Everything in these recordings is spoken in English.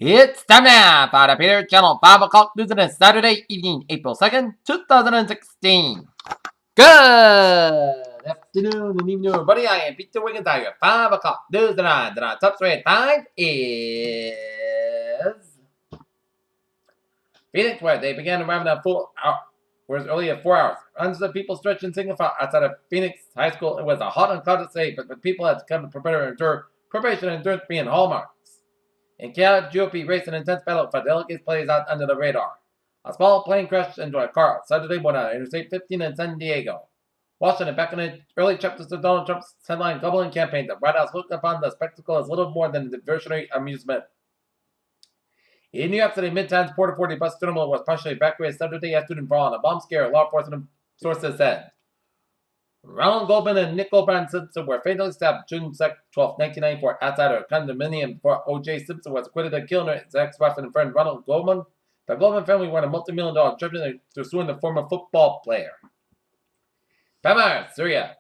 It's time now for the Peter Channel 5 o'clock news on Saturday evening, April 2nd, 2016. Good afternoon and evening, everybody. I am Peter Wiggins. I have 5 o'clock news tonight. The top three time is Phoenix, where they began arriving at full hour, whereas early at 4 hours. Hundreds of people stretched and signify outside of Phoenix High School. It was a hot and cloudy day, but the people had to come to prepare and endure preparation and endurance being hallmarks. In chaotic GOP race, an intense battle for delegates plays out under the radar. A small plane crashed into a car Saturday morning on Interstate 15 in San Diego. Washington, back in the early chapters of Donald Trump's headline gobbling campaign, the White House looked upon the spectacle as little more than a diversionary amusement. In New York City, Midtown's Port Authority bus terminal was partially evacuated Saturday afternoon following a bomb scare, law enforcement sources said. Ronald Goldman and Nick O'Brien Simpson were fatally stabbed June 12, 1994, outside a condominium before O.J. Simpson was acquitted of killing his ex-wife and friend Ronald Goldman. The Goldman family won a multi-million-dollar tribute to suing the former football player. Palmyra, Syria.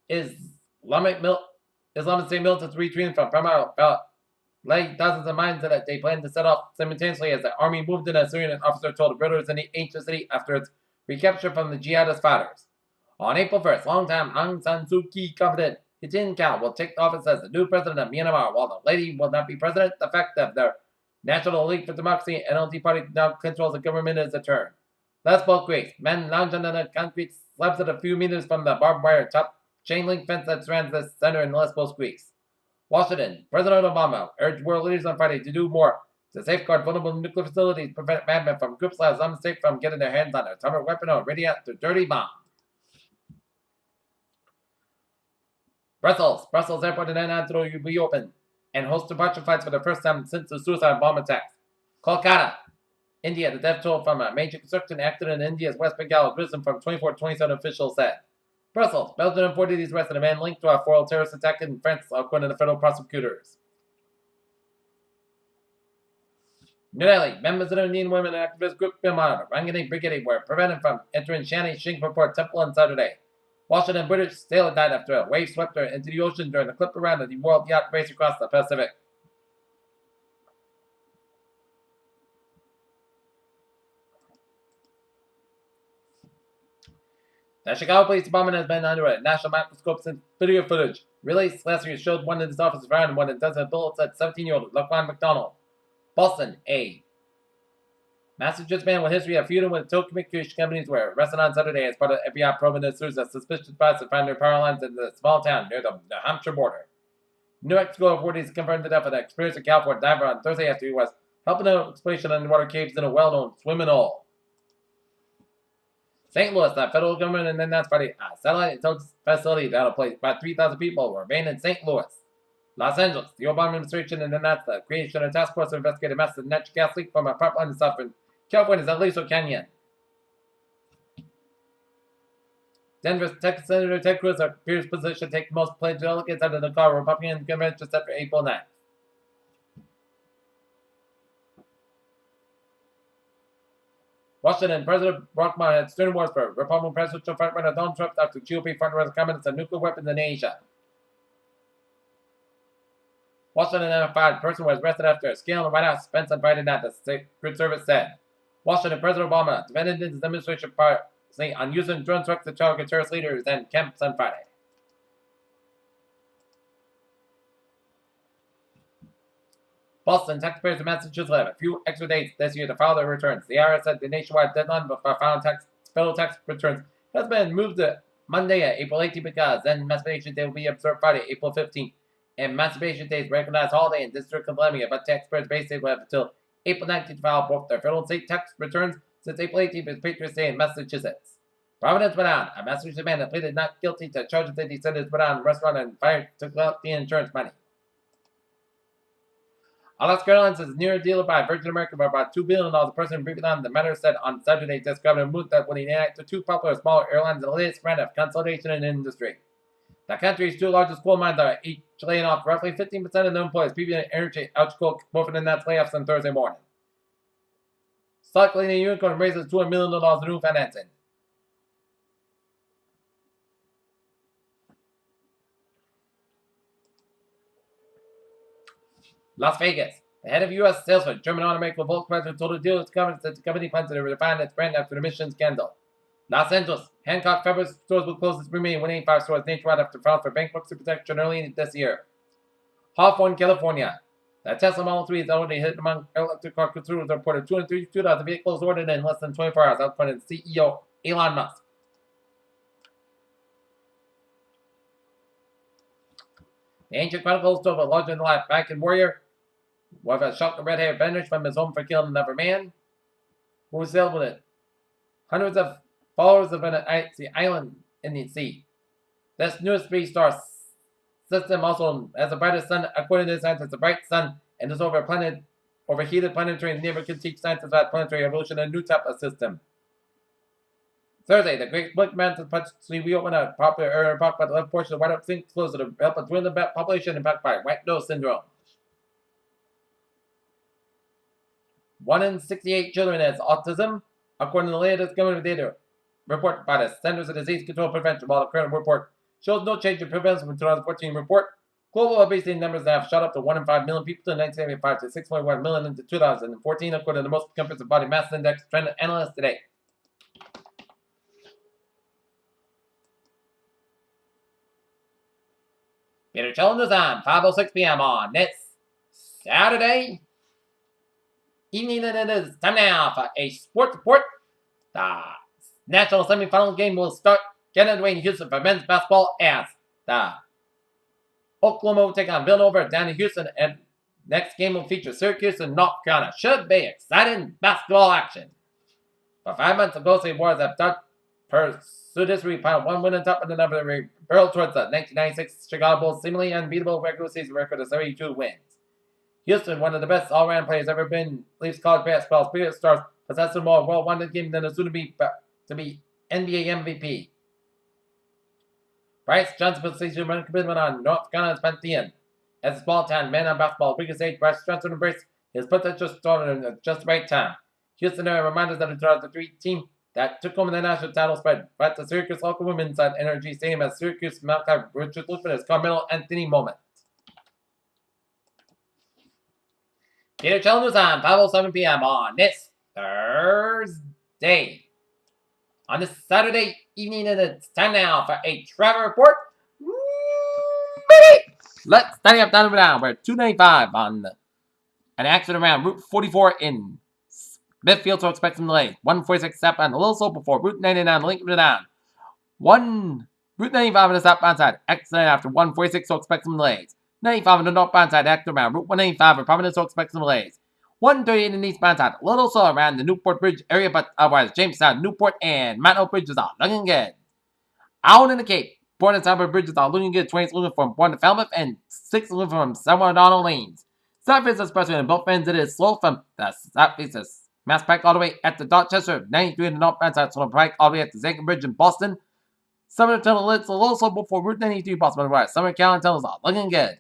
Islamic State militants retreating from Palmyra laid dozens of mines that they planned to set off simultaneously as the army moved in. A Syrian officer told reporters in the ancient city after its recapture from the jihadist fighters. On April 1st, longtime Aung San Suu Kyi confidant Hitin Kao will take office as the new president of Myanmar. While the lady will not be president, the fact that their National League for Democracy NLD party now controls the government is a turn. Less both Greece. Men lounge under the concrete slabs at a few meters from the barbed wire top chain link fence that surrounds the center in Lesbos, Greece. Washington. President Obama urged world leaders on Friday to do more to safeguard vulnerable nuclear facilities, prevent madmen from groups like Islamic State from getting their hands on a atomic weapon or dirty bomb. Brussels airport in Anand will reopen and host departure flights for the first time since the suicide bomb attacks. Kolkata, India, the death toll from a major construction accident in India's West Bengal has risen from 24 to 27, officials said. Brussels, Belgium reported these arrested a man linked to a foiled terrorist attack in France, according to federal prosecutors. New Delhi, members of the Indian women activist group Bimar, Rangini Brigade were prevented from entering Shani Shingapore Temple on Saturday. Washington British sailor died after a wave swept her into the ocean during the clip around of the world yacht race across the Pacific. The Chicago Police Department has been under a national microscope since video footage released last year showed one of his officers found one of a dozen bullets at 17-year-old Laquan McDonald. Boston, a Massachusetts man with history of feuding with telecommunication companies were arrested on Saturday as part of FBI probe into series of suspicious spies that found their power lines in the small town near the New Hampshire border. New Mexico authorities confirmed the death of an experienced California diver on Thursday after he was helping an exploration underwater caves in a well-known swimming hole. St. Louis, the federal government and then that's Friday, a satellite intelligence facility that will place about 3,000 people were banned in St. Louis. Los Angeles, the Obama administration and then that's the creation of a task force to investigate a massive natural gas leak from a pipeline in southern California's Aliso Canyon. Denver's Texas Senator Ted Cruz appears position to take most pledged delegates out of the car Republican convention set for April 9th. Washington, President Barack Obama had stern words for Republican presidential frontrunner Donald Trump after GOP frontrunner's comments on nuclear weapons in Asia. Washington identified person was arrested after a scale in the White House spent on Friday night, the Secret Service said. Washington, President Obama defended his administration policy on using drone strikes to target terrorist leaders and camps on Friday. Boston, taxpayers in Massachusetts have a few extra days this year to file their returns. The IRS said the nationwide deadline for filing federal tax returns has been moved to Monday, April 18th, because then Emancipation Day will be observed Friday, April 15th. And Emancipation Day is recognized holiday in District of Columbia, but taxpayers basically will have until April 19th to file both their federal and state tax returns since April 18th is Patriots Day in Massachusetts. Providence, Rhode Island, a Massachusetts man that pleaded not guilty to charges that he said his Rhode Island restaurant and fired to collect the insurance money. Alaska Airlines is near a deal by Virgin America for about $2 billion. The person briefing on the matter said on Saturday that Governor Moon that when he enacted the two popular smaller airlines in the latest round of consolidation in the industry. The country's two largest coal mines are each laying off roughly 15% of their employees. PBN Energy outcoached both of the Nats layoffs on Thursday morning. Stockling and Unicorn raises $200 million in new financing. Las Vegas. The head of U.S. sales for German automaker Volkswagen told the dealers that the company plans to refine its brand after the emissions scandal. Los Angeles, Hancock Fabric stores will close its remaining 185 stores nationwide after filed for bankruptcy protection early this year. Hawthorne, California. The Tesla Model 3 is already hit among electric car consumers, reported 232,000 vehicles ordered in less than 24 hours, outpointed CEO Elon Musk. The ancient chronicles told a larger-than-life Viking warrior with a shock of red-haired banished from his home for killing another man who was sailed with it. Hundreds of followers of an island in the sea. This newest three-star system also has the brightest sun, according to scientists. The bright sun and this overheated planetary neighbor can teach scientists about planetary evolution and a new type of system. Thursday, the Great Blink Mountains potentially reopened a popular area park by the left portion of the White Oak Sink closer to help a dwindling population impacted by white nose syndrome. 1 in 68 children has autism, according to the latest government data report by the Centers of Disease Control and Prevention, while the current report shows no change in prevalence from the 2014 report. Global obesity numbers have shot up to 1 in 5 million people in 1975 to 6.1 million in 2014, according to the most comprehensive body mass index trend analyst today. Peter Children's on 5:06 p.m. on this Saturday evening. It is time now for a sports report. The national semifinal game will start. Get underway in Houston for men's basketball as the Oklahoma will take on Villanova down in Houston, and next game will feature Syracuse and North Carolina. Should be exciting basketball action. For 5 months, the Golden State Warriors have done pursued history, piled one win on top of another, barreled towards the 1996 Chicago Bulls' seemingly unbeatable regular season record of 72 wins. Houston, one of the best all-around players ever been, leaves college basketball's biggest stars, possessing more well-wanted game than a soon-to-be NBA MVP. Bryce Johnson puts his run commitment on North Carolina's pantheon. As a small-town man on basketball's biggest age, Bryce Johnson embraced his potential starter at just the right time. Houston are reminders of the 2003 team that took home the national title spread. But the Syracuse local women's at Energy Stadium as Syracuse Malachi Richard looked for his Carmelo Anthony moment. Peter Children's on 5:07 p.m. on this Thursday. On this Saturday evening, it's time now for a travel report. Let's study up down and down. We're 295 on an accident around Route 44 in Smithfield, so expect some delays. 146 southbound, a little slow before Route 99, Lincoln to down. Route 95 on the southbound side, accident after 146, so expect some delays. 95 on the northbound side, accident around Route 185 in Providence, so expect some delays. 138 in the eastbound side, a little slow around the Newport Bridge area, but otherwise Jamestown, Newport, and Mount Hope bridges are looking good. Out in the Cape, Port and Southbound bridges are looking good. 20 looking from Port to Falmouth, and 6 looking from San Donald lanes. Southeast Expressway on both ends, it is slow from the southeast Mass Pike all the way at the Dorchester, 93 in the northbound side, Solar Pike all the way at the Zankin Bridge in Boston. Summer Tunnel, it's a little slow before Route 93 Boston, otherwise Summer Callan Tunnels are looking good.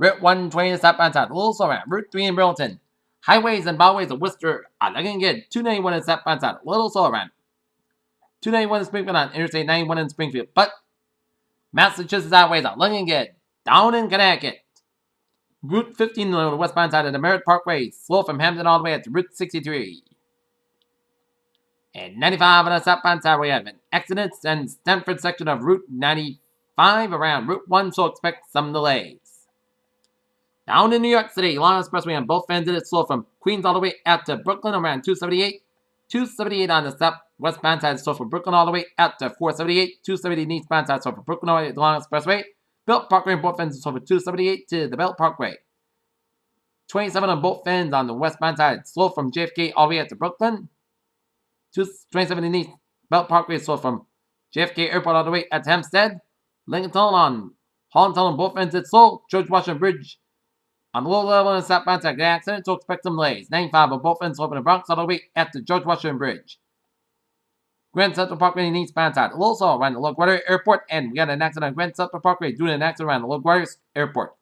Route 120 in the southbound side, a little slow around Route 3 in Burlington. Highways and byways of Worcester are looking good. 291 in the southbound side, a little slow around 291 in Springfield on Interstate 91 in Springfield. But Massachusetts highways are looking good. Down in Connecticut, Route 15 on the westbound side of the Merritt Parkway, slow from Hampton all the way up to Route 63. And 95 on the southbound side, we have an accident in Stamford section of Route 95 around Route 1, so expect some delays. Down in New York City, Long Expressway on both ends, it's slow from Queens all the way out to Brooklyn around 278. 278 on the southwestbound side, slow from Brooklyn all the way out to 478. 270 on the eastbound side, slow from Brooklyn all the way to the Long Expressway. Belt Parkway on both ends, slow from 278 to the Belt Parkway. 27 on both ends on the westbound side, slow from JFK all the way out to Brooklyn. 27 in the east, Belt Parkway, slow from JFK Airport all the way out to Hempstead. Lincoln Tunnel on Holland Tunnel on both ends, it's slow. George Washington Bridge on the low level in the southbound side, accident, so expect some delays. 95 on both ends, slow from the Bronx all the way at the George Washington Bridge. Grand Central Parkway on the eastbound side, a little slow around the LaGuardia Airport, and we got an accident on Grand Central Parkway due to an accident around the LaGuardia Airport.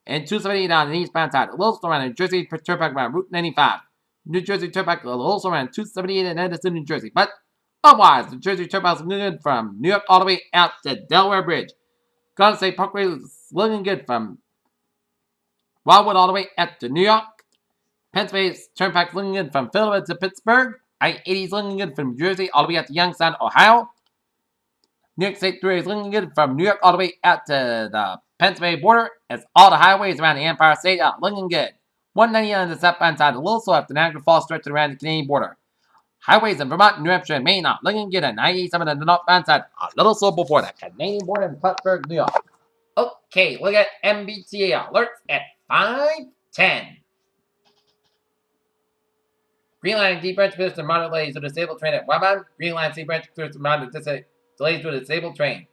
And 278 on the eastbound side, a little slow around New Jersey Turnpike around Route 95. New Jersey Turnpike, a little slow around 278 in Edison, New Jersey. But otherwise, the Jersey Turnpike is good from New York all the way out to Delaware Bridge. Gotta say, Parkway is looking good from Wildwood all the way up to New York. Pennsylvania's Turnpike looking good from Philadelphia to Pittsburgh. I-80 is looking good from New Jersey all the way out to Youngstown, Ohio. New York State Thruway is looking good from New York all the way out to the Pennsylvania border. As all the highways around the Empire State are looking good. 199 on the southbound side of Little Seoul after Niagara Falls stretching around the Canadian border. Highways in Vermont, New Hampshire, and Maine are looking good, and 97 on the northbound side are Little Seoul before the Canadian border in Plattsburgh, New York. Okay, look at MBTA alerts at 5:10. Green Line D branch clears to moderate delays with a disabled train at Waban. Green Line C branch clears to moderate delays with a disabled train.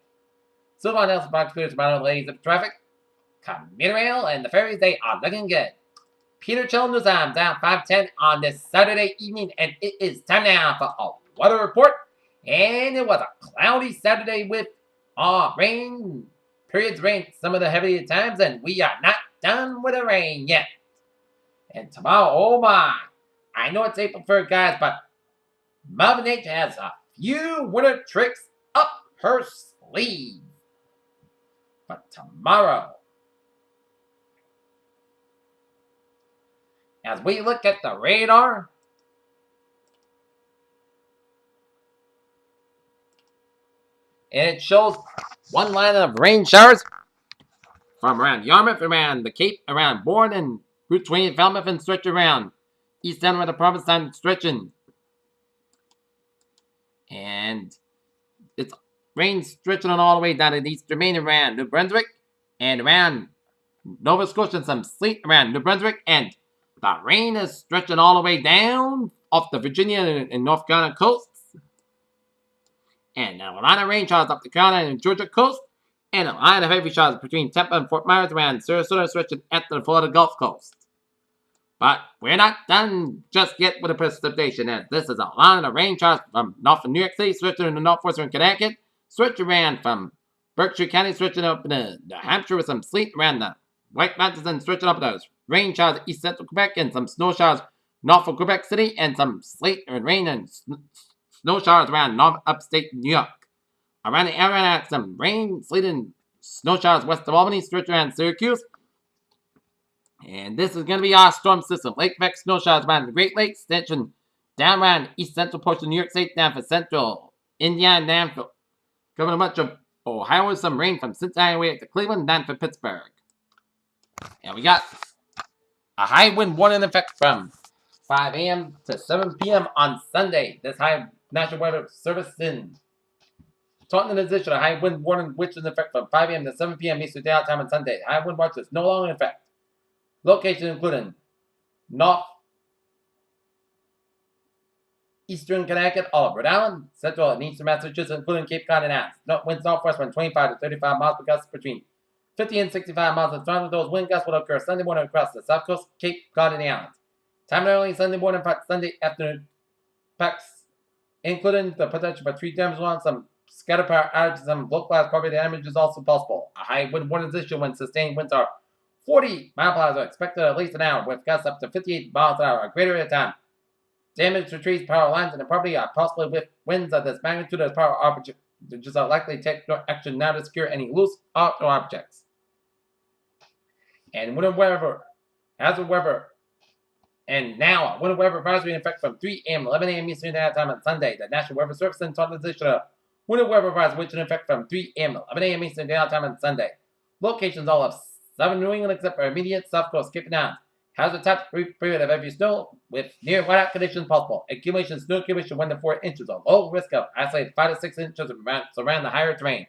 Silver Nelson branch clears to moderate delays of traffic. Commuter rail and the ferries, they are looking good. Peter Children's down 5:10 on this Saturday evening, and it is time now for a weather report. And it was a cloudy Saturday with rain, periods rain some of the heavier times, and we are not done with the rain yet. And tomorrow, oh my, I know it's April 1st, guys, but Mother Nature has a few winter tricks up her sleeve. But tomorrow, as we look at the radar, and it shows one line of rain showers from around Yarmouth, around the Cape, around Bourne, and Route 20 in Falmouth, and stretch around east end of the province and stretching. And it's rain stretching on all the way down to the eastern Maine, around New Brunswick, and around Nova Scotia, and some sleet around New Brunswick, and the rain is stretching all the way down off the Virginia and North Carolina coasts. And a lot of rain showers up the Carolina and Georgia coast. And a line of heavy showers between Tampa and Fort Myers around Sarasota, stretching at the Florida Gulf Coast. But we're not done just yet with the precipitation, as this is a line of rain showers from north of New York City, stretching in the northwestern Connecticut, stretching around from Berkshire County, stretching up in New Hampshire with some sleet around the White Mountains, and stretching up those rain showers east central Quebec, and some snow showers north of Quebec City, and some sleet and rain and snow showers around north upstate New York. Around the area, some rain, sleet, and snow showers west of Albany, stretching around Syracuse. And this is going to be our storm system. Lake effect snow showers around the Great Lakes, extension down around the east central portion of New York State, down for central Indiana, down for covering much of Ohio with some rain from Cincinnati way to Cleveland, down for Pittsburgh. And we got a high wind warning in effect from 5 a.m. to 7 p.m. on Sunday. This high National Weather Service in Taunton, in addition, a high wind warning which is in effect from 5 a.m. to 7 p.m. Eastern Daylight Time on Sunday. High wind watch is no longer in effect. Locations including North Eastern Connecticut, all of Rhode Island, Central and Eastern Massachusetts, including Cape Cod and Anse. Winds northwest from 25 to 35 miles per gust, between 50 and 65 miles per hour. Those wind gusts will occur Sunday morning across the south coast, Cape Cod, and the islands. Time early Sunday morning, Sunday afternoon, packs, including the potential for tree damages along some scattered power outages, some localized property damage is also possible. A high wind warning is issued when sustained winds are 40 miles per hour are expected at least an hour, with gusts up to 58 miles per hour or greater at a time. Damage to trees, power lines, and the property are possibly with winds of this magnitude as power objects just are likely to take no action now to secure any loose objects. And winter weather, hazard weather, and now winter weather advisory in effect from 3 a.m. to 11 a.m. Eastern Daylight Time on Sunday. The National Weather Service and transition winter weather advisory which in effect from 3 a.m. to 11 a.m. Eastern Daylight Time on Sunday. Locations all of southern New England except for immediate south coast Cape Ann. Hazard type period of heavy snow with near whiteout conditions possible. Accumulation snow accumulation 1 to 4 inches. A low risk of isolated 5 to 6 inches around the higher terrain.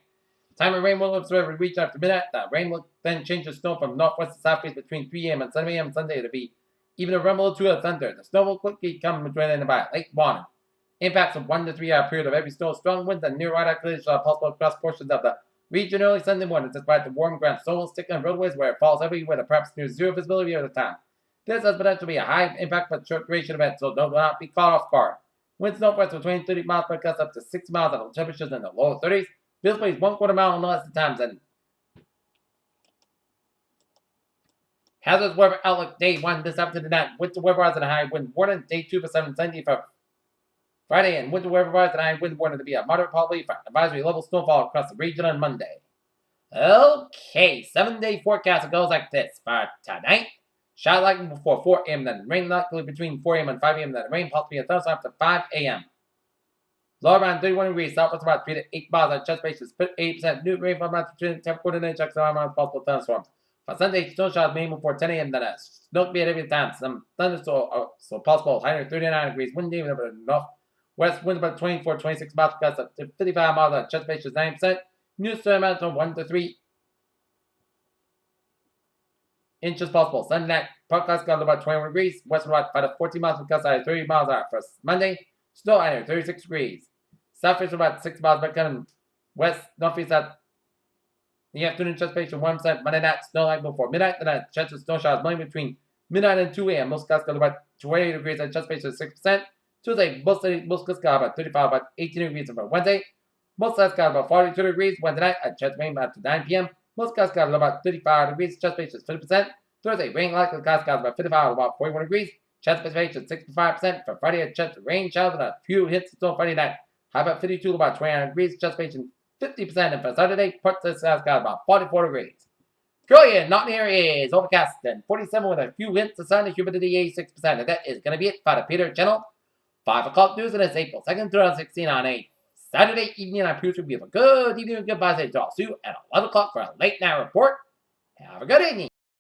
Time of rain will observe every region after midnight. The rain will then change the snow from northwest to southeast between 3 a.m. and 7 a.m. Sunday to be even a rumble or two of thunder. The snow will quickly come between by late morning. Impacts of 1 to 3 hour period of heavy snow, strong winds, and near whiteout conditions are possible across portions of the region early Sunday morning. Despite the warm ground, snow will stick on roadways where it falls everywhere with perhaps near zero visibility at the time. This has potential to be a high impact but short duration event, so do not be caught off guard. Winds northwest between 30 miles per gust up to 60 miles at temperatures in the low 30s. Visibility is 1/4 mile in less times. And hazardous weather outlook day 1 this afternoon tonight. Winter weather has a high wind warning. Day 2 for 7:70 for Friday, and winter weather has a high wind warning to be a moderate probability for advisory level snowfall across the region on Monday. Okay, 7-day forecast goes like this for tonight. Shower likely before 4 a.m. Then rain likely between 4 a.m. and 5 a.m. Then rain possibly a thunderstorm after 5 a.m. Low around 31 degrees. Southwest about 3 to 8 miles on chest basis. 80% new rainfall amounts between 10 coordinate checks around possible thunderstorms. For Sunday, snow showers may before 10 a.m. Then a snow could be at every time. Some thunderstorms so possible. High 39 degrees. Windy over the northwest. Wind about 24, 26 miles per gust. 55 miles on chest basis. 90%. New storm amounts from 1 to 3 inches possible. Sunday night, forecast got about 21 degrees. Western about 5 to 14 miles per gust. 30 miles an hour. For Monday, snow higher 36 degrees. Southeast about 6 miles per gallon. West northeast at the afternoon chest patient 1%. Monday night snow like before midnight. Then chance of snow showers morning between midnight and 2 a.m. Most gusts got about 20 degrees at chest patient 6%. Tuesday, most gusts got about 35, about 18 degrees. And for Wednesday, most gusts got about 42 degrees. Wednesday night at chest rain after 9 p.m. Most gusts got about 35 degrees. Chest patient 50%. Thursday, rain likely gusts got about 55, about 41 degrees. Chest patient 65%. For Friday, at chest rain showers and a few hits until Friday night. High about 52, about 29 degrees. Chest patient 50%. And for Saturday, parts of the south got about 44 degrees. Trillion, Nottingham area is overcast and 47 with a few hints of sun and humidity 86%. And that is going to be it for the Peter Channel. 5 o'clock news, and it's April 2nd, 2016 on a Saturday evening. I'm Peter. We have a good evening and goodbye to all. See you at 11 o'clock for a late night report. Have a good evening.